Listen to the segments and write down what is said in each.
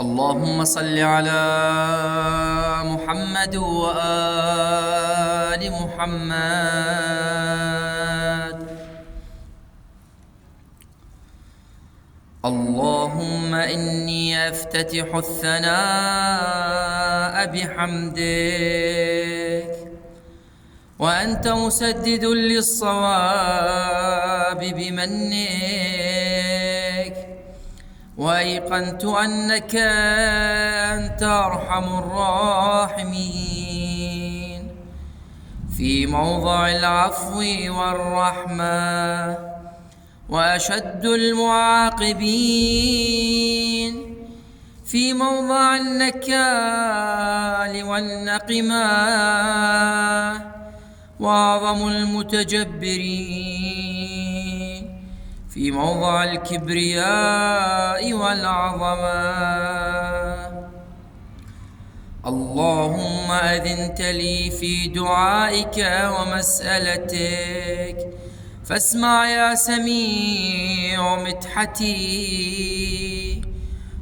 اللهم صل على محمد وآل محمد. اللهم إني أفتتح الثناء بحمدك، وأنت مسدد للصواب بمنك، وأيقنت أنك أنت أرحم الراحمين في موضع العفو والرحمة، وأشد المعاقبين في موضع النكال والنقمة، وأعظم المتجبرين في موضع الكبرياء والعظمة. اللهم أذنت لي في دعائك ومسألتك، فاسمع يا سميع مدحتي،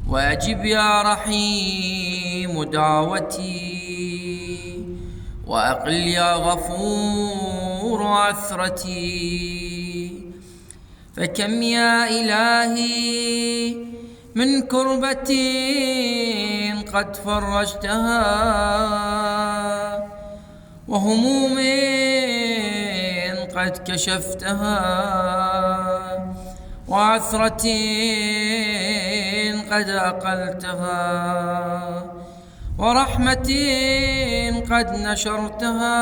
وأجب يا رحيم دعوتي، وأقل يا غفور عثرتي. فكم يا إلهي من كربة قد فرجتها، وهموم قد كشفتها، وعثرة قد أقلتها، ورحمة قد نشرتها،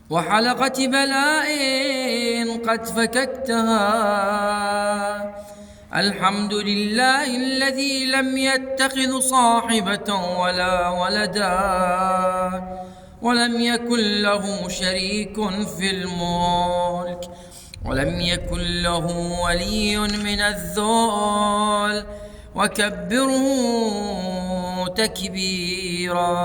وحلقة بلاء قد فككتها. الحمد لله الذي لم يتخذ صاحبة ولا ولدا، ولم يكن له شريك في الملك، ولم يكن له ولي من الذل، وكبره تكبيرا.